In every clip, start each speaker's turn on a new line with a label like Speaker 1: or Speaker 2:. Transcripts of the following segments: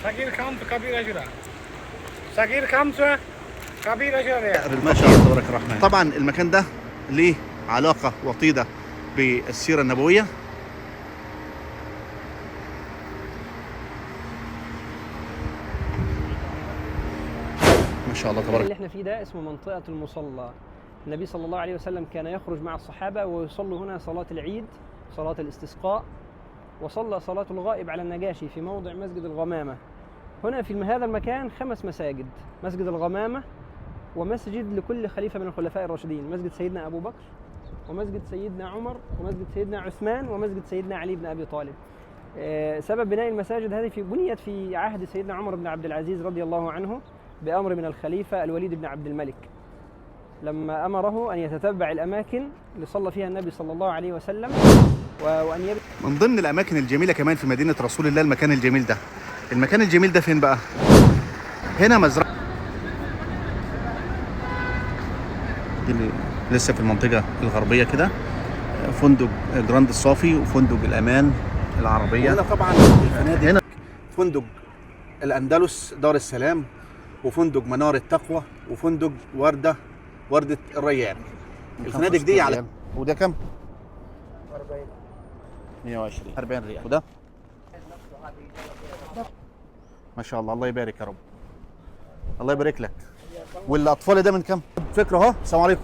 Speaker 1: صغير خمسة كبير 10. صغير خمسة كبير 10 ريال.
Speaker 2: ما شاء الله تبارك الرحمن. طبعا المكان ده ليه علاقة وطيدة بالسيرة النبوية. ما شاء الله تبارك.
Speaker 3: اللي احنا فيه ده اسمه منطقة المصلى. النبي صلى الله عليه وسلم كان يخرج مع الصحابة ويصلوا هنا صلاة العيد، صلاة الاستسقاء، وصلى صلاة الغائب على النجاشي في موضع مسجد الغمامة. هنا في هذا المكان 5 مساجد: مسجد الغمامة، ومسجد لكل خليفة من الخلفاء الراشدين، مسجد سيدنا أبو بكر، ومسجد سيدنا عمر، ومسجد سيدنا عثمان، ومسجد سيدنا علي بن أبي طالب. سبب بناء المساجد هذه بنيت في عهد سيدنا عمر بن عبد العزيز رضي الله عنه بأمر من الخليفة الوليد بن عبد الملك، لما أمره أن يتتبع الأماكن اللي صلى فيها النبي صلى الله عليه وسلم وأن يبني.
Speaker 2: من ضمن الأماكن الجميلة كمان في مدينة رسول الله المكان الجميل ده. المكان الجميل ده فين بقى؟ هنا مزرعة لسه في المنطقة الغربية كده، فندق جراند الصافي وفندق الأمان العربية. هنا طبعا الفنادق، هنا فندق الأندلس دار السلام، وفندق منار التقوى، وفندق وردة الريان. الفنادق دي على وده كم؟ 120 40 ريال. وده ما شاء الله، الله يبارك يا رب، الله يبارك لك. والاطفال ده من كم؟ فكره اهو. السلام عليكم.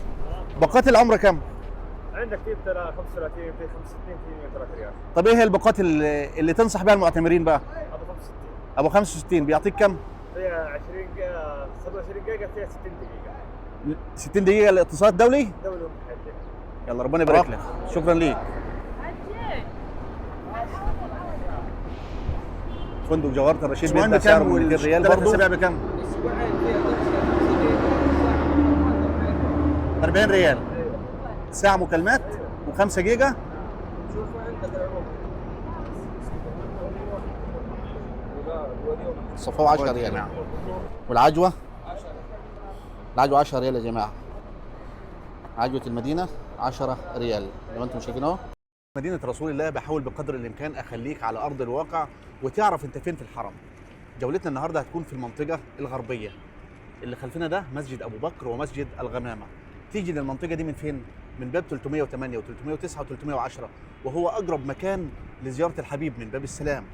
Speaker 2: باقات العمره كم؟
Speaker 1: عندك في 35 في 65 في 103 ريال.
Speaker 2: طب ايه هي الباقات اللي تنصح بها المعتمرين بقى؟
Speaker 1: ابو 65.
Speaker 2: ابو 65 بيعطيك كم؟
Speaker 1: فيها 20 جيجا 27 جيجا فيها 60 دقيقة.
Speaker 2: 60 دقيقه الاتصال الدولي؟
Speaker 1: دولة ومحلية.
Speaker 2: يلا ربنا يبارك لك، شكرا ليك. فندق جوهرة الرشيد بيبدأ سعره من 200 ريال برضه. السبع بكم؟ 40 ريال. ساعة مكالمات و5 جيجا. الصفاوة 10 ريال يا جماعة. والعجوة؟ العجوة 10 ريال يا جماعة. عجوة المدينة 10 ريال زي ما انتم شايفين اهو. مدينة رسول الله بحاول بقدر الامكان اخليك على ارض الواقع وتعرف انت فين في الحرم. جولتنا النهارده هتكون في المنطقة الغربية. اللي خلفنا ده مسجد ابو بكر ومسجد الغمامة. تيجي للمنطقة دي من فين؟ من باب 308 و309 و310، وهو اقرب مكان لزيارة الحبيب من باب السلام.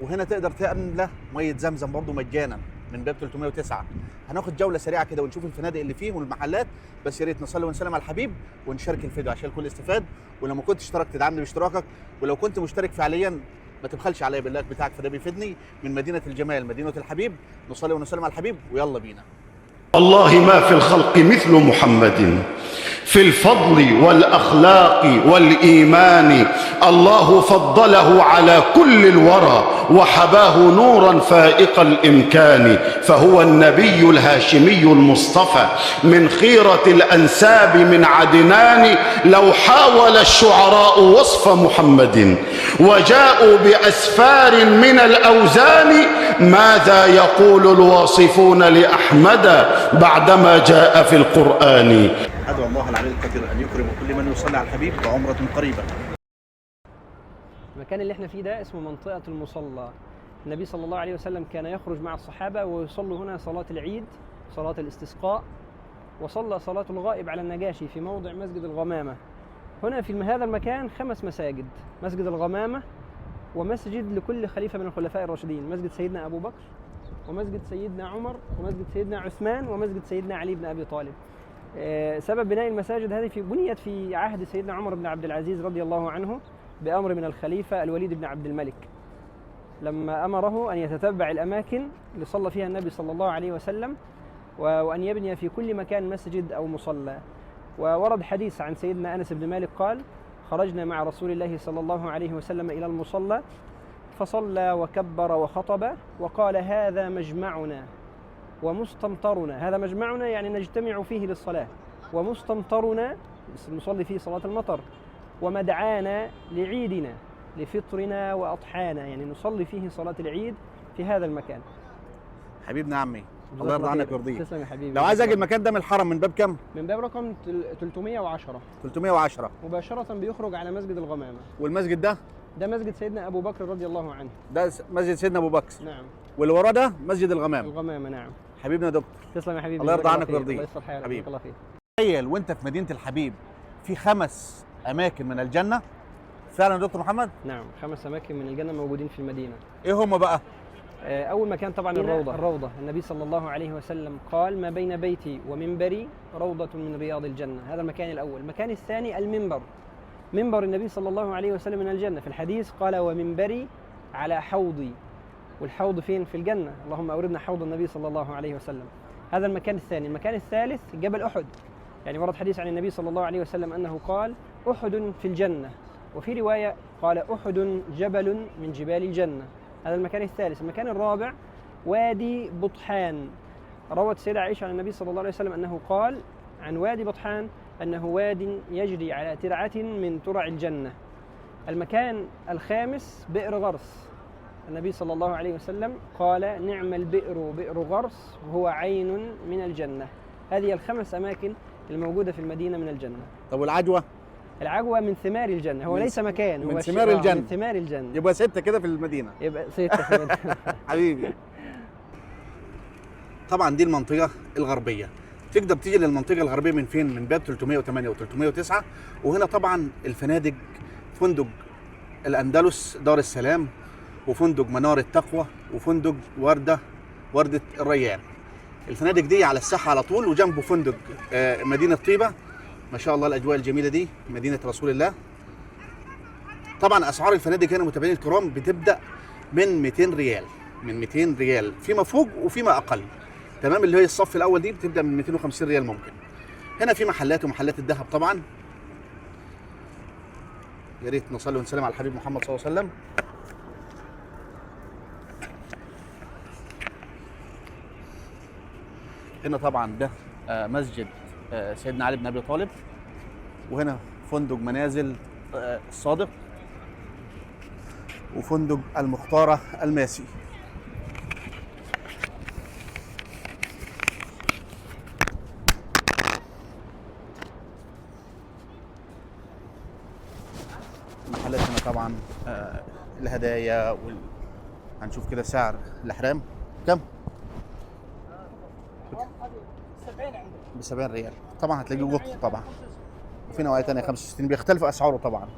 Speaker 2: وهنا تقدر تملى مية زمزم برضه مجانا من باب 309. هناخد جولة سريعة كده ونشوف الفنادق اللي فيه والمحلات، بس يا ريت نصلي ونسلم على الحبيب ونشارك الفيديو عشان الكل يستفاد. ولو ما كنتش اشتركت تدعمني باشتراكك، ولو كنت مشترك فعليا ما تبخلش عليا باللايك بتاعك، فده بيفيدني. من مدينة الجمال مدينة الحبيب، نصلي ونسلم على الحبيب ويلا بينا.
Speaker 4: والله ما في الخلق مثل محمد في الفضل والأخلاق والإيمان. الله فضله على كل الورى وحباه نورا فائق الإمكان. فهو النبي الهاشمي المصطفى من خيرة الأنساب من عدنان. لو حاول الشعراء وصف محمد وجاءوا بأسفار من الأوزان، ماذا يقول الواصفون لأحمد بعدما جاء في القرآن؟
Speaker 2: أدعو الله العلي القدير أن يكرم كل من يصلي على الحبيب بعمرة قريبة.
Speaker 3: المكان اللي احنا فيه ده اسمه منطقة المصلى. النبي صلى الله عليه وسلم كان يخرج مع الصحابة ويصلوا هنا صلاة العيد، صلاة الاستسقاء، وصلى صلاة الغائب على النجاشي في موضع مسجد الغمامة. هنا في هذا المكان 5 مساجد: مسجد الغمامة، ومسجد لكل خليفة من الخلفاء الراشدين، مسجد سيدنا أبو بكر، ومسجد سيدنا عمر، ومسجد سيدنا عثمان، ومسجد سيدنا علي بن أبي طالب. سبب بناء المساجد هذه بنيت في عهد سيدنا عمر بن عبد العزيز رضي الله عنه بأمر من الخليفة الوليد بن عبد الملك، لما أمره أن يتتبع الأماكن اللي صلى فيها النبي صلى الله عليه وسلم وأن يبني في كل مكان مسجد أو مصلى. وورد حديث عن سيدنا أنس بن مالك قال: خرجنا مع رسول الله صلى الله عليه وسلم إلى المصلى فصلى وكبر وخطب وقال: هذا مجمعنا ومستمطرنا. هذا مجمعنا يعني نجتمع فيه للصلاة، ومستمطرنا نصلي فيه صلاة المطر، ومدعانا لعيدنا لفطرنا وأضحانا، يعني نصلي فيه صلاة العيد في هذا المكان.
Speaker 2: حبيبنا عمي، الله يرضى عنك ويرضيك.
Speaker 3: تسلم يا حبيبي.
Speaker 2: لو عايز اجي المكان ده من الحرم من باب كم؟
Speaker 3: من باب رقم 310
Speaker 2: 310
Speaker 3: مباشرة بيخرج على مسجد الغمامة.
Speaker 2: والمسجد ده
Speaker 3: ده مسجد سيدنا ابو بكر رضي الله عنه.
Speaker 2: ده مسجد سيدنا ابو بكر.
Speaker 3: نعم.
Speaker 2: واللي وراه ده مسجد الغمام.
Speaker 3: الغمامه نعم.
Speaker 2: حبيبنا يا دكتور،
Speaker 3: تسلم يا حبيبي،
Speaker 2: الله يرضى
Speaker 3: جزاك
Speaker 2: عنك
Speaker 3: خير.
Speaker 2: ويرضيك.
Speaker 3: الله يصلح حالك،
Speaker 2: حبيبي.
Speaker 3: جزاك الله خير.
Speaker 2: تخيل وانت في مدينه الحبيب في 5 اماكن من الجنه. فعلا يا دكتور محمد؟
Speaker 3: نعم، 5 اماكن من الجنه موجودين في المدينه.
Speaker 2: ايه هم بقى؟
Speaker 3: اول مكان طبعا الروضه. النبي صلى الله عليه وسلم قال: ما بين بيتي ومنبري روضه من رياض الجنه. هذا المكان الاول. المكان الثاني المنبر، منبر النبي صلى الله عليه وسلم من الجنه. في الحديث قال: ومنبري على حوضي. والحوض فين؟ في الجنه. اللهم اوردنا حوض النبي صلى الله عليه وسلم. هذا المكان الثاني. المكان الثالث جبل احد، يعني ورد حديث عن النبي صلى الله عليه وسلم انه قال: احد في الجنه، وفي روايه قال: احد جبل من جبال الجنه. هذا المكان الثالث. المكان الرابع وادي بطحان. روت السيدة عائشة عن النبي صلى الله عليه وسلم أنه قال عن وادي بطحان أنه واد يجري على ترعة من ترع الجنة. المكان الخامس بئر غرس. النبي صلى الله عليه وسلم قال: نعم البئر بئر غرس وهو عين من الجنة. هذه ال5 أماكن الموجودة في المدينة من الجنة.
Speaker 2: طب والعجوه؟
Speaker 3: العجوة من ثمار الجنة، هو ليس مكان،
Speaker 2: من
Speaker 3: هو
Speaker 2: ثمار الجنة.
Speaker 3: من ثمار الجنة.
Speaker 2: يبقى 6 كده في المدينه.
Speaker 3: يبقى 6 في المدينة.
Speaker 2: حبيبي. طبعا دي المنطقه الغربيه. تقدر تيجي للمنطقه الغربيه من فين؟ من باب 308 و309. وهنا طبعا الفنادق: فندق الاندلس دار السلام، وفندق منار التقوى، وفندق ورده الريان. الفنادق دي على الساحه على طول، وجنبه فندق مدينه طيبه. ما شاء الله الاجواء الجميله دي، مدينه رسول الله. طبعا اسعار الفنادق هنا متابعين الكرام بتبدا من 200 ريال، من 200 ريال فيما فوق وفيما اقل. تمام. اللي هي الصف الاول دي بتبدا من 250 ريال ممكن. هنا في محلات ومحلات الذهب طبعا. يا ريت نصلي ونسلم على الحبيب محمد صلى الله عليه وسلم. هنا طبعا ده مسجد سيدنا علي بن ابي طالب. وهنا فندق منازل الصادق، وفندق المختارة الماسي. المحلات هنا طبعا الهدايا هنشوف كده سعر الاحرام كم؟ ب 70 ريال. طبعا هتلاقيه قط طبعا. وفي نوعيه ثانيه 65، بيختلف اسعاره طبعا.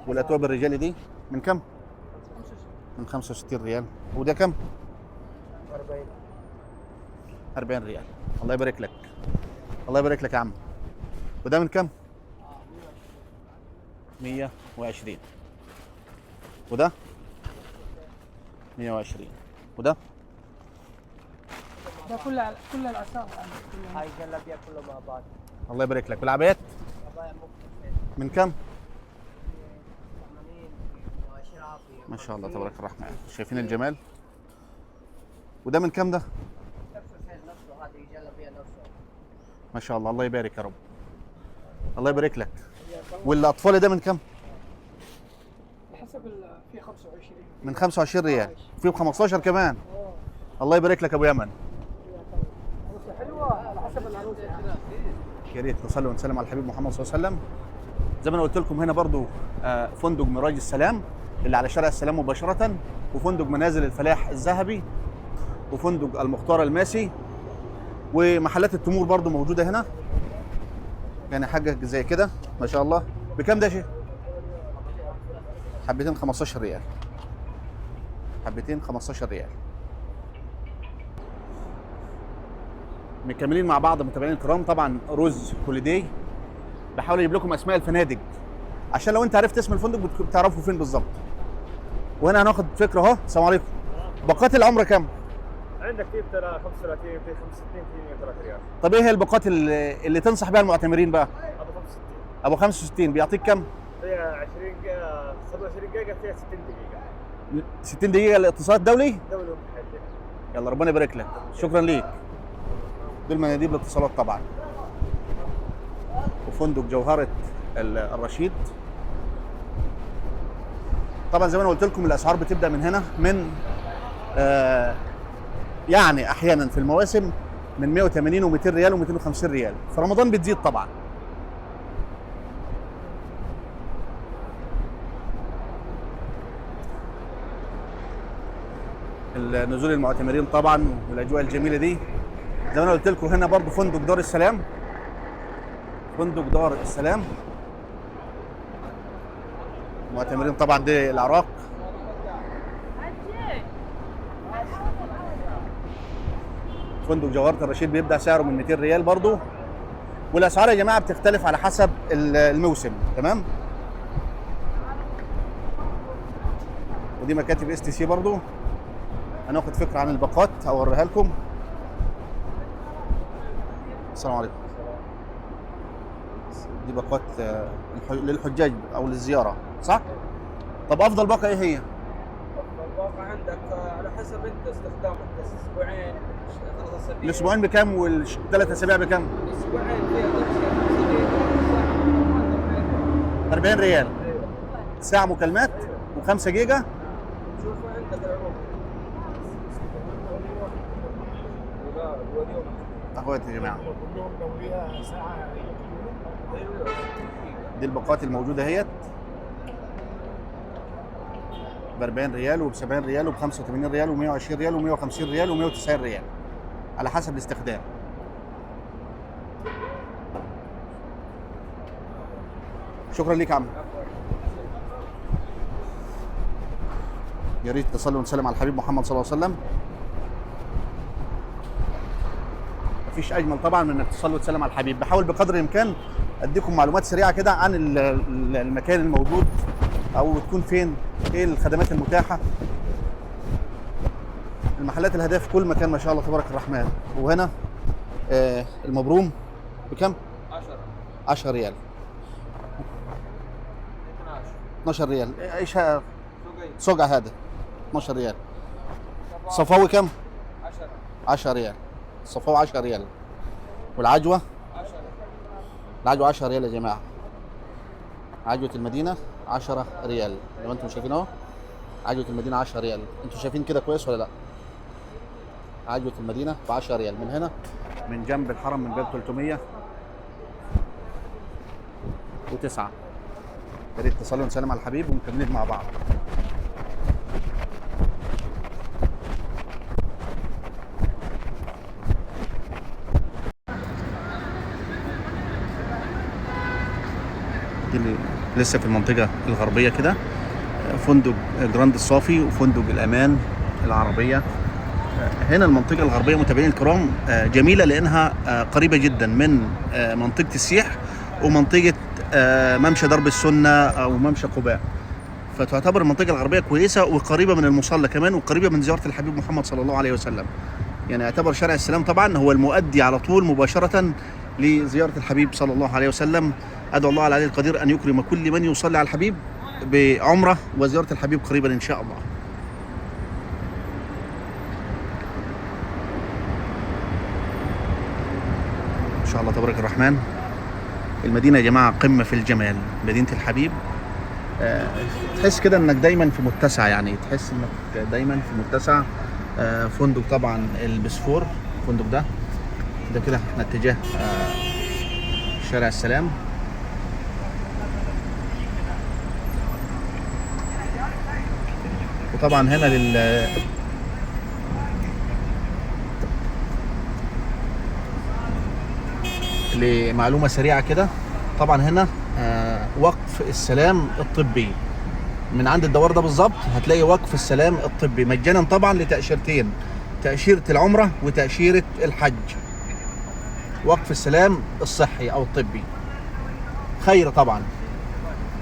Speaker 2: والاتواب الرجالي دي من كم؟ من 65 ريال. وده كم؟ 40 ريال. الله يبارك لك، الله يبارك لك يا عم. وده من كم؟ 120. وده 120. وده
Speaker 5: ده كل الاسعار
Speaker 6: هاي جلابيه كله مع بعض.
Speaker 2: الله يبارك لك. والعبايات من كم؟ ما شاء الله تبارك الرحمن. شايفين الجمال؟ وده من كم ده؟ ما شاء الله، الله يبارك يا رب، الله يبارك لك. والاطفال ده من كم؟
Speaker 5: حسب في 25
Speaker 2: من 25 ريال. في ب 15 كمان. الله يبارك لك ابو يمن.
Speaker 5: حلوه على حسب العروسه.
Speaker 2: يا ريت نصلي ونسلم على الحبيب محمد صلى الله عليه وسلم. زي ما انا قلت لكم هنا برضو فندق ميراج السلام اللي على شارع السلام مباشره، وفندق منازل الفلاح الذهبي، وفندق المختار الماسي، ومحلات التمور برضو موجوده هنا. يعني حاجه زي كده ما شاء الله. بكام ده يا شيخ؟ حبتين 15 ريال. حبتين 15 ريال. مكملين مع بعض متابعين الكرام. طبعا روز هوليداي بحاول اجيب لكم اسماء الفنادق عشان لو انت عرفت اسم الفندق بتعرفوا فين بالظبط. وهنا هناخد فكره اهو. السلام عليكم. باقات العمره كام؟
Speaker 1: عندك في 35 في 65 في 103 ريال.
Speaker 2: طب ايه هي الباقات اللي تنصح بها المعتمرين بقى؟
Speaker 1: ابو 65.
Speaker 2: ابو 65 بيعطيك كام؟
Speaker 1: فيها 20 دقيقة 27 دقيقة فيها 60 دقيقة.
Speaker 2: 60 دقيقه الاتصال الدولي؟
Speaker 1: دولة متحدة.
Speaker 2: يلا ربنا يبارك لك. شكرا ليك. دول مناديب الاتصالات طبعا. وفندق جوهرة الرشيد. طبعا زي ما انا قلت لكم الاسعار بتبدا من هنا من يعني احيانا في المواسم من 180 و200 ريال و250 ريال. في رمضان بتزيد طبعا. نزول المعتمرين طبعا والاجواء الجميله دي. زي ما انا قلت لكم هنا برضو فندق دار السلام، فندق دار السلام معتمرين طبعا دي العراق. فندق جوهرة الرشيد بيبدأ سعره من 200 ريال برضو، والاسعار يا جماعه بتختلف على حسب الموسم. تمام. ودي مكاتب اس تي سي برضو. هناخد فكره عن الباقات اوريها لكم. السلام عليكم. دي باقات للحجاج او للزياره، صح؟ طب افضل باقه ايه هي؟
Speaker 7: افضل باقه عندك على حسب انت استخدامك، بس اسبوعين 3 اسابيع.
Speaker 2: الاسبوعين بكام والثلاث اسابيع بكام؟
Speaker 7: اسبوعين فيها
Speaker 2: 40 ريال ساعه مكالمات و5 جيجا.
Speaker 7: شوف عندك العروض.
Speaker 2: اخواتي يا جماعه دي الباقات الموجوده اهيت ب 40 ريال وب 70 ريال وب 85 ريال و 120 ريال و 150 ريال و 190 ريال على حسب الاستخدام. شكرا ليك يا عم. يا ريت تصلوا ونسلم على الحبيب محمد صلى الله عليه وسلم. مفيش اجمل طبعا من انك تصلي وتسلم على الحبيب. بحاول بقدر الامكان اديكم معلومات سريعه كده عن المكان الموجود او تكون فين، ايه الخدمات المتاحه، المحلات الهدايا في كل مكان ما شاء الله تبارك الرحمن. وهنا المبروم بكم؟ 10 ريال 12 ريال. ايش صقع هذا 12 ريال. صفاوي كم؟ 10 ريال. الصفاوي 10 ريال. والعجوه؟ العجوه 10 ريال يا جماعه. عجوه المدينه 10 ريال. لو انتم شايفين اهو عجوه المدينه 10 ريال. انتم شايفين كده كويس ولا لا؟ عجوه المدينه ب 10 ريال من هنا من جنب الحرم من باب 309. يا ريت تصلوا ونسلم على الحبيب ومكملين مع بعض. دي لسه في المنطقة الغربية كده فندق جراند الصافي وفندق الأمان العربية. هنا المنطقة الغربية متابعين الكرام جميلة لأنها قريبة جدا من منطقة السياح ومنطقة ممشى درب السنة أو ممشى قباء، فتعتبر المنطقة الغربية كويسة وقريبة من المصلى كمان وقريبة من زيارة الحبيب محمد صلى الله عليه وسلم. يعني يعتبر شارع السلام طبعا هو المؤدي على طول مباشرة لزيارة الحبيب صلى الله عليه وسلم. أدعو الله العلي القدير أن يكرم كل من يصلي على الحبيب بعمرة وزيارة الحبيب قريبا إن شاء الله. إن شاء الله تبارك الرحمن. المدينة يا جماعة قمة في الجمال، مدينة الحبيب. تحس كده انك دايما في متسع، يعني تحس انك دايما في متسع. فندق طبعا البسفور، الفندق ده كده احنا اتجاه شارع السلام. وطبعا هنا لمعلومة سريعة كده، طبعا هنا وقف السلام الطبي من عند الدوار ده بالظبط هتلاقي وقف السلام الطبي مجانا طبعا لتأشيرتين، تأشيرة العمرة وتأشيرة الحج. وقف السلام الصحي أو الطبي خير طبعا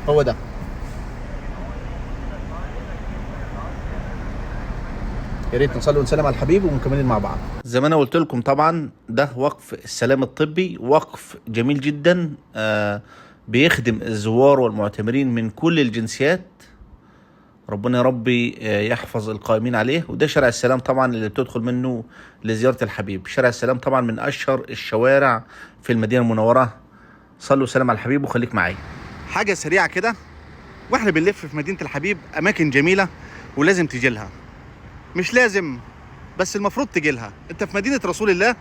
Speaker 2: هو ده. يا ريت نصلي ونسلم على الحبيب ومكملين مع بعض. زي ما انا قلت لكم طبعا ده وقف السلام الطبي، وقف جميل جدا بيخدم الزوار والمعتمرين من كل الجنسيات. ربنا يا ربي يحفظ القائمين عليه. وده شارع السلام طبعا اللي بتدخل منه لزيارة الحبيب. شارع السلام طبعا من اشهر الشوارع في المدينة المنورة. صلوا وسلم على الحبيب وخليك معايا. حاجة سريعة كده واحنا بنلف في مدينة الحبيب، اماكن جميلة ولازم تجي لها. مش لازم بس المفروض تجي لها. انت في مدينة رسول الله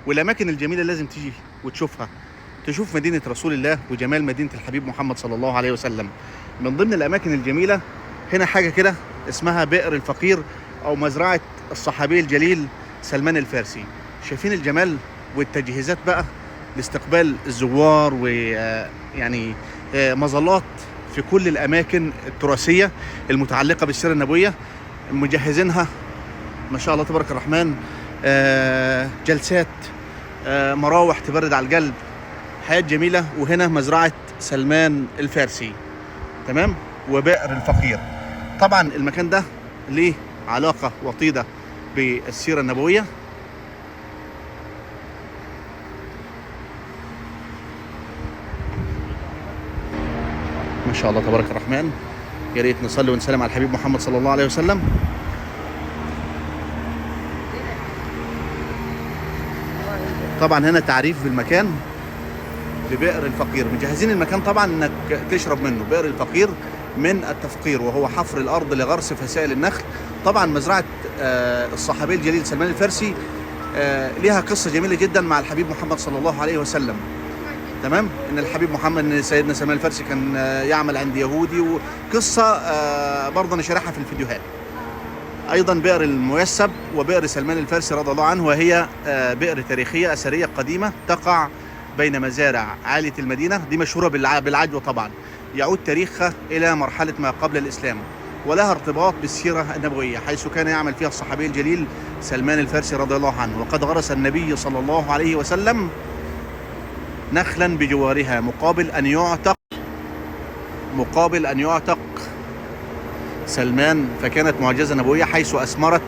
Speaker 2: والاماكن الجميلة لازم تيجي وتشوفها، تشوف مدينة رسول الله وجمال مدينة الحبيب محمد صلى الله عليه وسلم. من ضمن الاماكن الجميلة هنا حاجة كده اسمها بئر الفقير او مزرعه الصحابي الجليل سلمان الفارسي. شايفين الجمال والتجهيزات بقى لاستقبال الزوار، ويعني مظلات في كل الاماكن التراثيه المتعلقه بالسيره النبويه مجهزينها ما شاء الله تبارك الرحمن. جلسات، مراوح تبرد على القلب، حياه جميله. وهنا مزرعه سلمان الفارسي، تمام، وبئر الفقير. طبعا المكان ده ليه علاقه وطيده بالسيره النبويه. ما شاء الله تبارك الرحمن. يا ريت نصلي ونسلم على الحبيب محمد صلى الله عليه وسلم. طبعا هنا تعريف بالمكان ببئر الفقير. مجهزين المكان طبعا انك تشرب منه. بئر الفقير من التفقير، وهو حفر الارض لغرس فسائل النخل. طبعا مزرعه الصحابي الجليل سلمان الفارسي ليها قصه جميله جدا مع الحبيب محمد صلى الله عليه وسلم، تمام. ان الحبيب محمد، ان سيدنا سلمان الفارسي كان يعمل عند يهودي، وقصه برضه انا شارحها في الفيديوهات. ايضا بئر الميسب وبئر سلمان الفارسي رضي الله عنه، وهي بئر تاريخيه اثريه قديمه تقع بين مزارع عاليه المدينه. دي مشهوره بالعجوه طبعا، يعود تاريخها الى مرحله ما قبل الاسلام، ولها ارتباط بالسيره النبويه، حيث كان يعمل فيها الصحابي الجليل سلمان الفارسي رضي الله عنه. وقد غرس النبي صلى الله عليه وسلم نخلا بجوارها مقابل أن يعتق سلمان، فكانت معجزة نبوية حيث أثمرت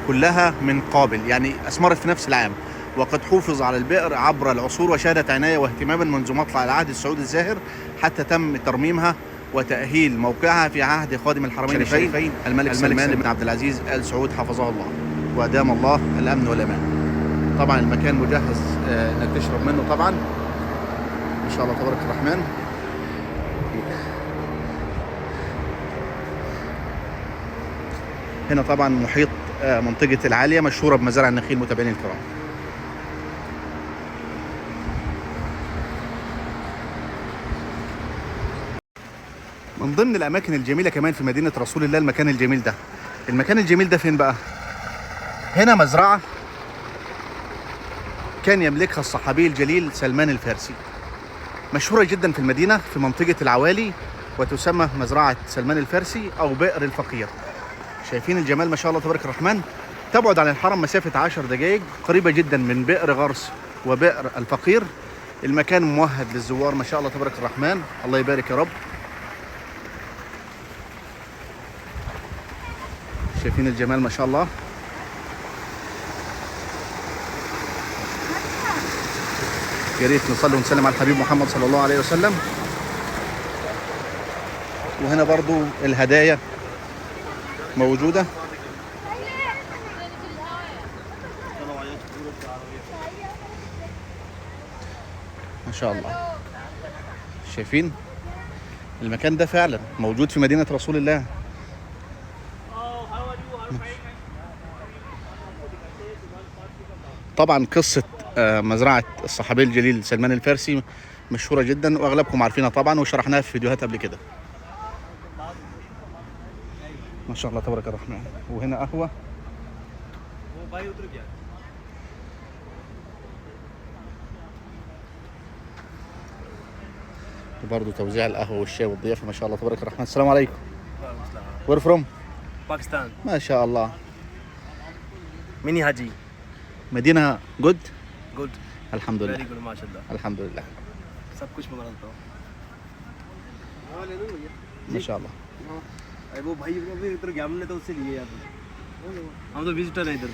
Speaker 2: كلها من قابل، يعني أثمرت في نفس العام. وقد حوفظ على البئر عبر العصور، وشهدت عناية واهتماما منذ مطلع العهد السعودي الزاهر، حتى تم ترميمها وتأهيل موقعها في عهد خادم الحرمين الشريفين الملك سلمان بن عبد العزيز آل سعود حفظه الله، وأدام الله الأمن والأمان. طبعا المكان مجهز انك تشرب منه طبعا ما شاء الله تبارك الرحمن. هنا طبعا محيط منطقة العالية مشهورة بمزارع النخيل. متابعين الكرام، من ضمن الأماكن الجميلة كمان في مدينة رسول الله المكان الجميل ده. المكان الجميل ده فين بقى؟ هنا مزرعة كان يملكها الصحابي الجليل سلمان الفارسي، مشهورة جدا في المدينة في منطقة العوالي، وتسمى مزرعة سلمان الفارسي أو بئر الفقير. شايفين الجمال ما شاء الله تبارك الرحمن. تبعد عن الحرم مسافة 10 دقائق، قريبة جدا من بئر غرس وبئر الفقير. المكان ممهد للزوار ما شاء الله تبارك الرحمن. الله يبارك يا رب. شايفين الجمال ما شاء الله. يا ريت نصلي ونسلم على الحبيب محمد صلى الله عليه وسلم. وهنا برضو الهدايا موجودة. ما شاء الله. شايفين المكان ده فعلا موجود في مدينة رسول الله. طبعا قصة مزرعة الصحابي الجليل سلمان الفارسي مشهورة جدا، واغلبكم عارفينها طبعا وشرحناها في فيديوهات قبل كده. ما شاء الله تبارك الرحمن. وهنا قهوة. وبرضه توزيع القهوة والشاي والضيافة ما شاء الله تبارك الرحمن. السلام عليكم. Where from?
Speaker 8: Pakistan.
Speaker 2: ما شاء الله.
Speaker 8: Mini Haji.
Speaker 2: مدينة good.
Speaker 8: Good.
Speaker 2: الحمد لله.
Speaker 8: Very good, माशाल्लाह.
Speaker 2: الحمد لله.
Speaker 8: सब कुछ मंगा लेता हूँ.
Speaker 2: ما شاء الله.
Speaker 8: अरे वो भाई अभी इधर गया हमने तो उससे लिए यार. हम तो विजिटर हैं इधर.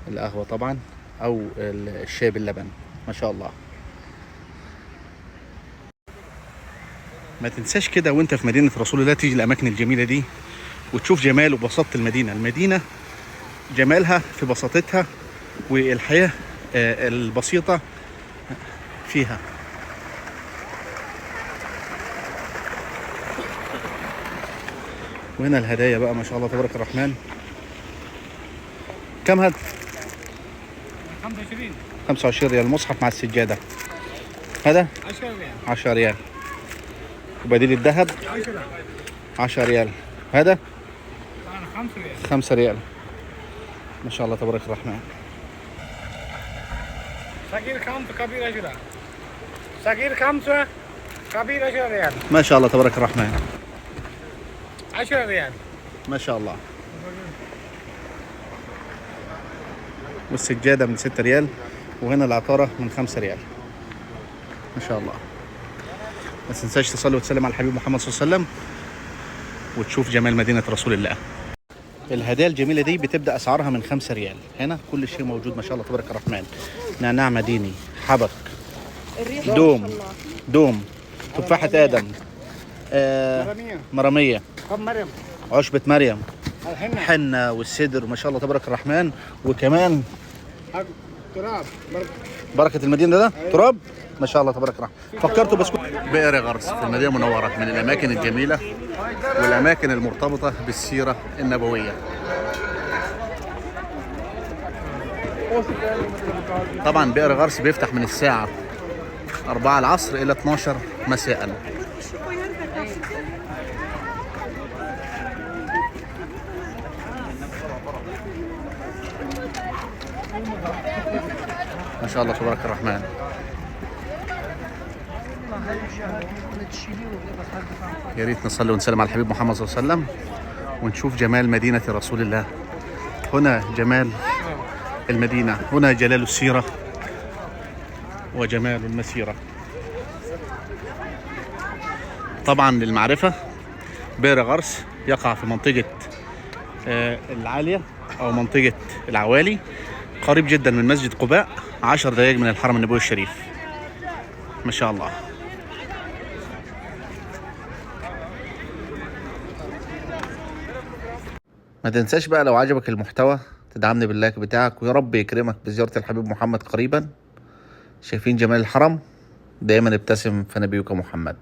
Speaker 2: القهوة طبعا أو الشاي باللبن ما شاء الله. ما تنساش كده وانت في مدينة رسول الله تيجي الأماكن الجميلة دي وتشوف جمال وبساطة المدينة. المدينة جمالها في بساطتها والحياة البسيطة فيها. وهنا الهدايا بقى ما شاء الله تبارك الرحمن. كم هذا؟
Speaker 1: 25.
Speaker 2: 25 ريال المصحف مع السجادة. هذا
Speaker 1: 10 ريال.
Speaker 2: 10 ريال. وبديل الذهب
Speaker 1: 10.
Speaker 2: 10 ريال. هذا
Speaker 1: ريال.
Speaker 2: 5 ريال. ما شاء الله تبارك الرحمن.
Speaker 1: صغير 5 كبير 10. صغير 5 كبير 10 ريال.
Speaker 2: ما شاء الله تبارك الرحمن.
Speaker 1: 10 ريال.
Speaker 2: ما شاء الله. والسجادة من 6 ريال، وهنا العطارة من 5 ريال. ما شاء الله. ما تنساش تصلي وتسلم على الحبيب محمد صلى الله عليه وسلم وتشوف جمال مدينة رسول الله. الهدايا الجميلة دي بتبدأ أسعارها من 5 ريال. هنا كل شيء موجود ما شاء الله تبارك الرحمن. نعناع مديني، حبك، دوم، تفاحة آدم، مرمية، عشبة مريم، حنة والسدر ما شاء الله تبارك الرحمن. وكمان
Speaker 1: تراب
Speaker 2: بركة المدينة ده تراب ما شاء الله تبارك الرحمن. فكرتوا بسكوت بئر غرس في المدينة المنورة، من الأماكن الجميلة والأماكن المرتبطة بالسيرة النبوية. طبعا بئر غرس بيفتح من الساعة 4 العصر إلى 12 مساء. ما شاء الله تبارك الرحمن. يا ريت نصلي ونسلم على الحبيب محمد صلى الله عليه وسلم ونشوف جمال مدينة رسول الله. هنا جمال المدينة، هنا جلال السيرة وجمال المسيرة. طبعا للمعرفة بئر غرس يقع في منطقة العالية أو منطقة العوالي، قريب جدا من مسجد قباء، 10 دقائق من الحرم النبوي الشريف. ما شاء الله. ما تنساش بقى لو عجبك المحتوى تدعمني باللايك بتاعك، ويا رب يكرمك بزيارة الحبيب محمد قريبا. شايفين جمال الحرم؟ دائما ابتسم فنبيك محمد.